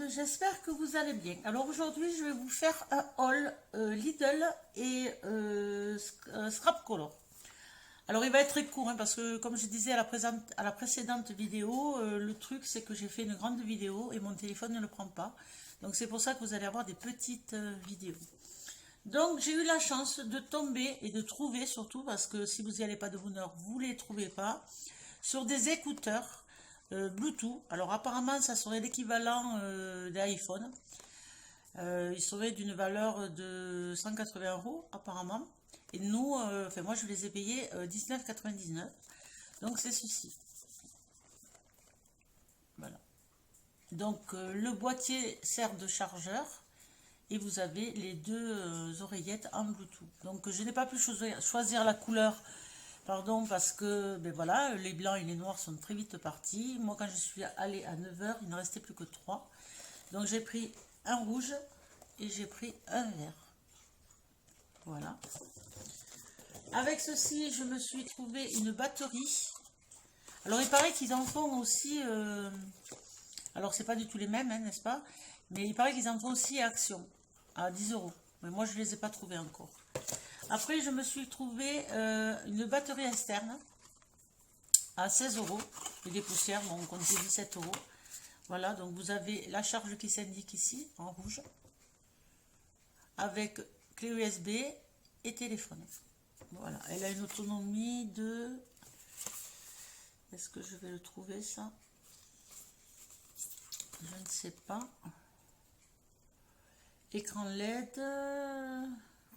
j'espère que vous allez bien. Alors aujourd'hui, je vais vous faire un haul Lidl et Scrap Color. Alors il va être très court hein, parce que comme je disais à la précédente vidéo, le truc c'est que j'ai fait une grande vidéo et mon téléphone ne le prend pas. Donc c'est pour ça que vous allez avoir des petites vidéos. Donc j'ai eu la chance de tomber et de trouver surtout, parce que si vous n'y allez pas de bonne heure, vous ne les trouvez pas, sur des écouteurs Bluetooth. Alors apparemment ça serait l'équivalent d'iPhone. Ils seraient d'une valeur de 180 € apparemment. Et nous, enfin moi je les ai payés 19,99 €. Donc c'est ceci. Voilà. Donc le boîtier sert de chargeur. Et vous avez les deux oreillettes en Bluetooth. Donc je n'ai pas pu choisir la couleur, pardon, parce que ben voilà, les blancs et les noirs sont très vite partis. Moi quand je suis allée à 9 h, il ne restait plus que 3. Donc j'ai pris un rouge et j'ai pris un vert. Voilà. Avec ceci, je me suis trouvé une batterie. Alors il paraît qu'ils en font aussi, alors c'est pas du tout les mêmes, hein, n'est-ce pas? Mais il paraît qu'ils en font aussi à Action, à 10 €. Mais moi, je ne les ai pas trouvés encore. Après, je me suis trouvé une batterie externe à 16 €. Et des poussières, bon, on comptait 17 €. Voilà, donc vous avez la charge qui s'indique ici, en rouge. Avec clé USB et téléphone. Voilà, elle a une autonomie de... Est-ce que je vais le trouver, ça? Je ne sais pas. Écran LED,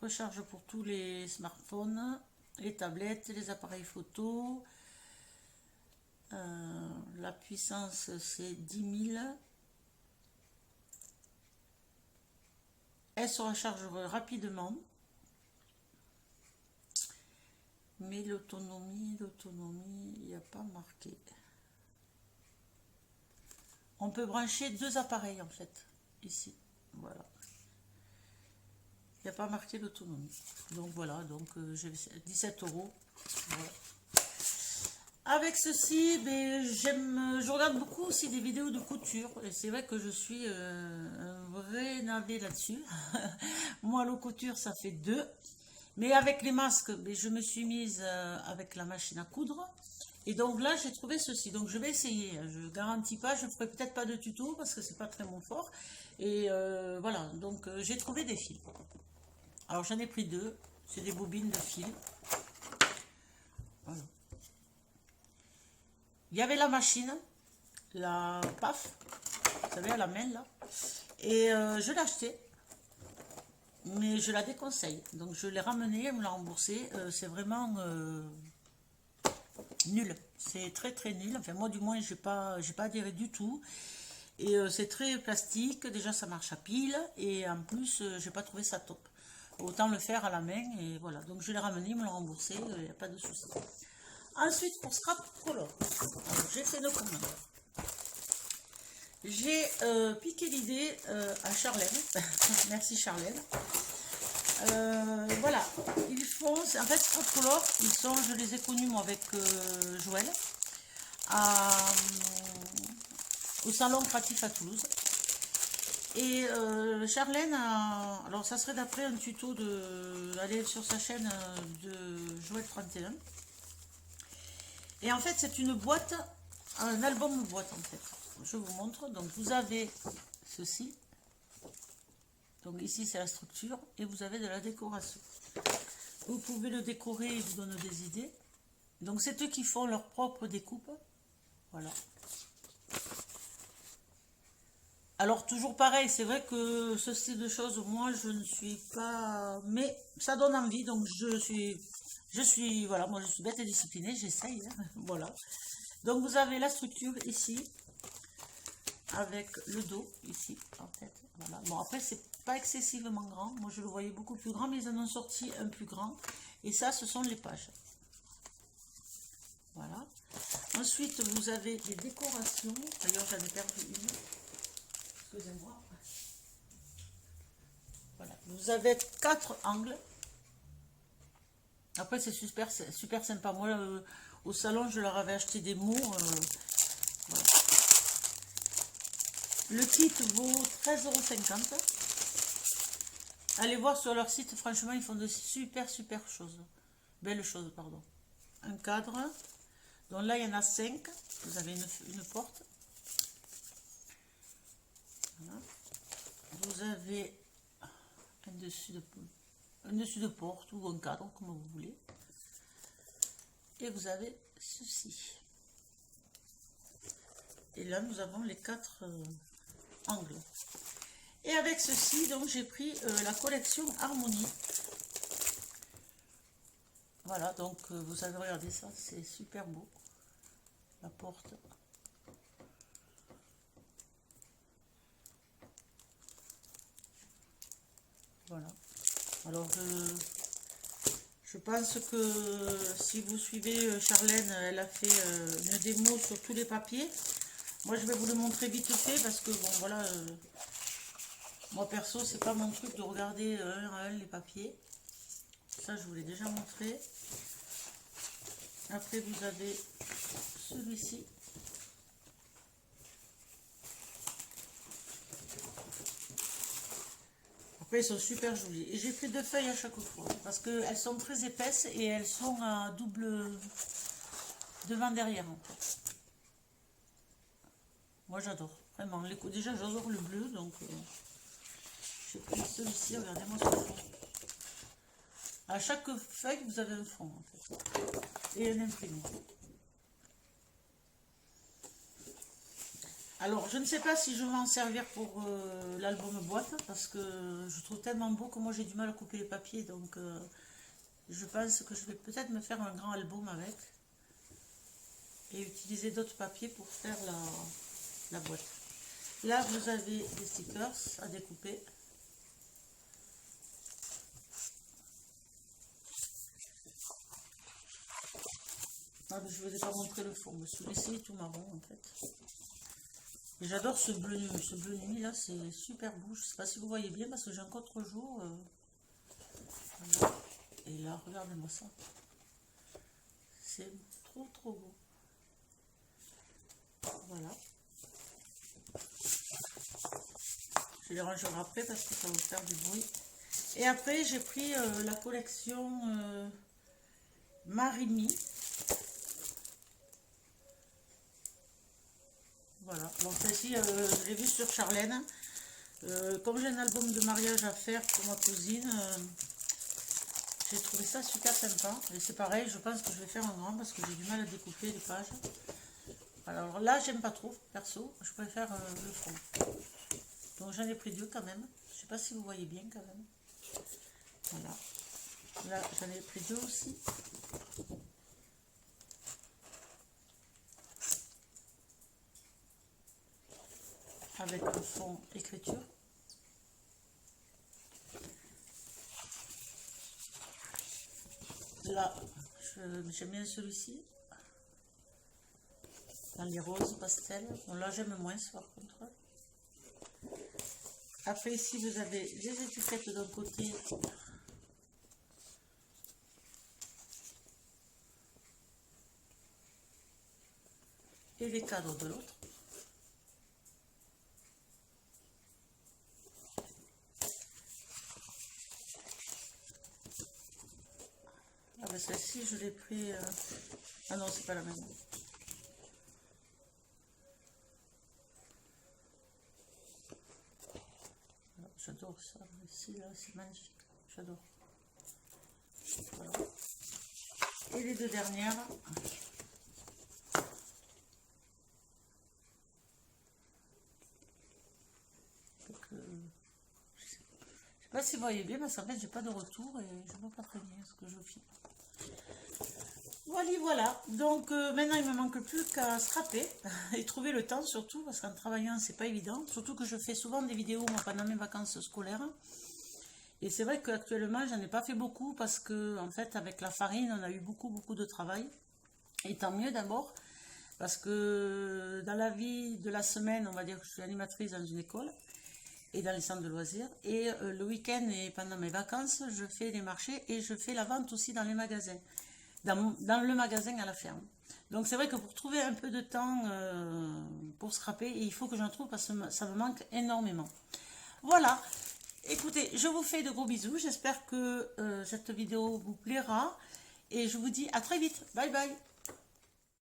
recharge pour tous les smartphones, les tablettes, les appareils photo. La puissance c'est 10 000. Elle se recharge rapidement. Mais l'autonomie, il n'y a pas marqué. On peut brancher deux appareils en fait, ici. Voilà. Il n'y a pas marqué l'autonomie. Donc voilà, donc j'ai 17 €. Voilà. Avec ceci, ben, je regarde beaucoup aussi des vidéos de couture. Et c'est vrai que je suis un vrai navet là-dessus. Moi, la couture, ça fait 2. Mais avec les masques, ben, je me suis mise avec la machine à coudre. Et donc là, j'ai trouvé ceci. Donc je vais essayer. Je ne garantis pas, je ne ferai peut-être pas de tuto parce que c'est pas très mon fort. Et voilà, donc j'ai trouvé des fils. Alors j'en ai pris 2, c'est des bobines de fil. Voilà. Il y avait la machine, la PAF, vous savez, à la main là. Et je l'ai achetée, mais je la déconseille. Donc je l'ai ramenée, elle me l'a remboursée. C'est vraiment nul. C'est très très nul. Enfin moi du moins j'ai pas adhéré du tout. Et c'est très plastique. Déjà ça marche à pile. Et en plus j'ai pas trouvé ça top. Autant le faire à la main et voilà. Donc je l'ai ramené, ils me l'ont remboursé, il n'y a pas de souci. Ensuite pour Scrap Color, j'ai fait nos commandes. J'ai piqué l'idée à Charlène. Merci Charlène. Voilà, ils font, en fait Scrap Color, je les ai connus moi avec Joël au salon Créatif à Toulouse. Et Charlène, alors ça serait d'après un tuto d'aller sur sa chaîne de Joël 31. Et en fait c'est une boîte, un album boîte en fait. Je vous montre, donc vous avez ceci. Donc ici c'est la structure et vous avez de la décoration. Vous pouvez le décorer, il vous donne des idées. Donc c'est eux qui font leur propre découpe. Voilà. Alors toujours pareil, c'est vrai que ce style de choses, moi je ne suis pas, mais ça donne envie, donc voilà, moi je suis bête et disciplinée, j'essaye, hein, voilà. Donc vous avez la structure ici, avec le dos ici, en fait, voilà. Bon après c'est pas excessivement grand, moi je le voyais beaucoup plus grand, mais ils en ont sorti un plus grand, et ça ce sont les pages. Voilà. Ensuite vous avez des décorations, d'ailleurs j'en ai perdu une. Excusez-moi. Voilà, vous avez 4 angles. Après c'est super sympa. Moi au salon je leur avais acheté des mots. Voilà. Le kit vaut 13,50 €. Allez voir sur leur site, franchement, ils font de super choses. Belles choses, pardon. Un cadre. Donc là, il y en a 5. Vous avez une porte. Voilà. Vous avez un dessus de porte ou un cadre, comme vous voulez. Et vous avez ceci. Et là, nous avons les 4 angles. Et avec ceci, donc j'ai pris la collection Harmonie. Voilà, donc vous avez regardé ça, c'est super beau. La porte. Voilà. Alors je pense que si vous suivez Charlène, elle a fait une démo sur tous les papiers. Moi je vais vous le montrer vite fait parce que bon voilà, moi perso c'est pas mon truc de regarder un à un les papiers. Ça je vous l'ai déjà montré. Après vous avez celui-ci. Après ils sont super jolis. Et j'ai pris 2 feuilles à chaque fois parce qu'elles sont très épaisses et elles sont à double devant derrière en fait. Moi j'adore, vraiment. Déjà j'adore le bleu, donc j'ai pris celui-ci, regardez-moi ce fond. À chaque feuille vous avez un fond en fait. Et un imprimé. Alors je ne sais pas si je vais m'en servir pour l'album boîte, parce que je trouve tellement beau que moi j'ai du mal à couper les papiers, donc je pense que je vais peut-être me faire un grand album avec. Et utiliser d'autres papiers pour faire la boîte. Là, vous avez des stickers à découper. Ah, je ne vous ai pas montré le fond. Celui-ci est tout marron en fait. Et j'adore ce bleu nuit là, c'est super beau. Je ne sais pas si vous voyez bien parce que j'ai un contre-jour. Voilà. Et là, regardez-moi ça. C'est trop beau. Voilà. Je les rangerai après parce que ça va faire du bruit. Et après, j'ai pris la collection Marimi. Voilà. Donc celle-ci, je l'ai vue sur Charlène. Comme j'ai un album de mariage à faire pour ma cousine, j'ai trouvé ça super sympa. Et c'est pareil, je pense que je vais faire un grand parce que j'ai du mal à découper les pages. Alors là, j'aime pas trop, perso. Je préfère le fond. Donc j'en ai pris 2 quand même. Je sais pas si vous voyez bien quand même. Voilà. Là, j'en ai pris 2 aussi. Avec le fond écriture. Là, j'aime bien celui-ci. Dans les roses pastel. Bon, là, j'aime moins par contre. Après, ici, vous avez les étiquettes d'un côté. Et les cadres de l'autre. Ah ben celle-ci, je l'ai pris... Ah non, c'est pas la même. J'adore ça. Ici, là, c'est magnifique. J'adore. Voilà. Et les 2 dernières. Je sais pas si vous voyez bien, parce qu'en fait, j'ai pas de retour et je vois pas très bien ce que je filme. Voilà. Donc maintenant, il me manque plus qu'à scraper et trouver le temps surtout, parce qu'en travaillant, c'est pas évident. Surtout que je fais souvent des vidéos moi, pendant mes vacances scolaires. Et c'est vrai qu'actuellement, j'en ai pas fait beaucoup parce que, en fait, avec la farine, on a eu beaucoup de travail. Et tant mieux d'abord, parce que dans la vie de la semaine, on va dire que je suis animatrice dans une école et dans les centres de loisirs. Et le week-end et pendant mes vacances, je fais les marchés et je fais la vente aussi dans les magasins. dans le magasin à la ferme. Donc c'est vrai que pour trouver un peu de temps pour scraper, il faut que j'en trouve parce que ça me manque énormément. Voilà, écoutez, je vous fais de gros bisous. J'espère que cette vidéo vous plaira. Et je vous dis à très vite. Bye bye.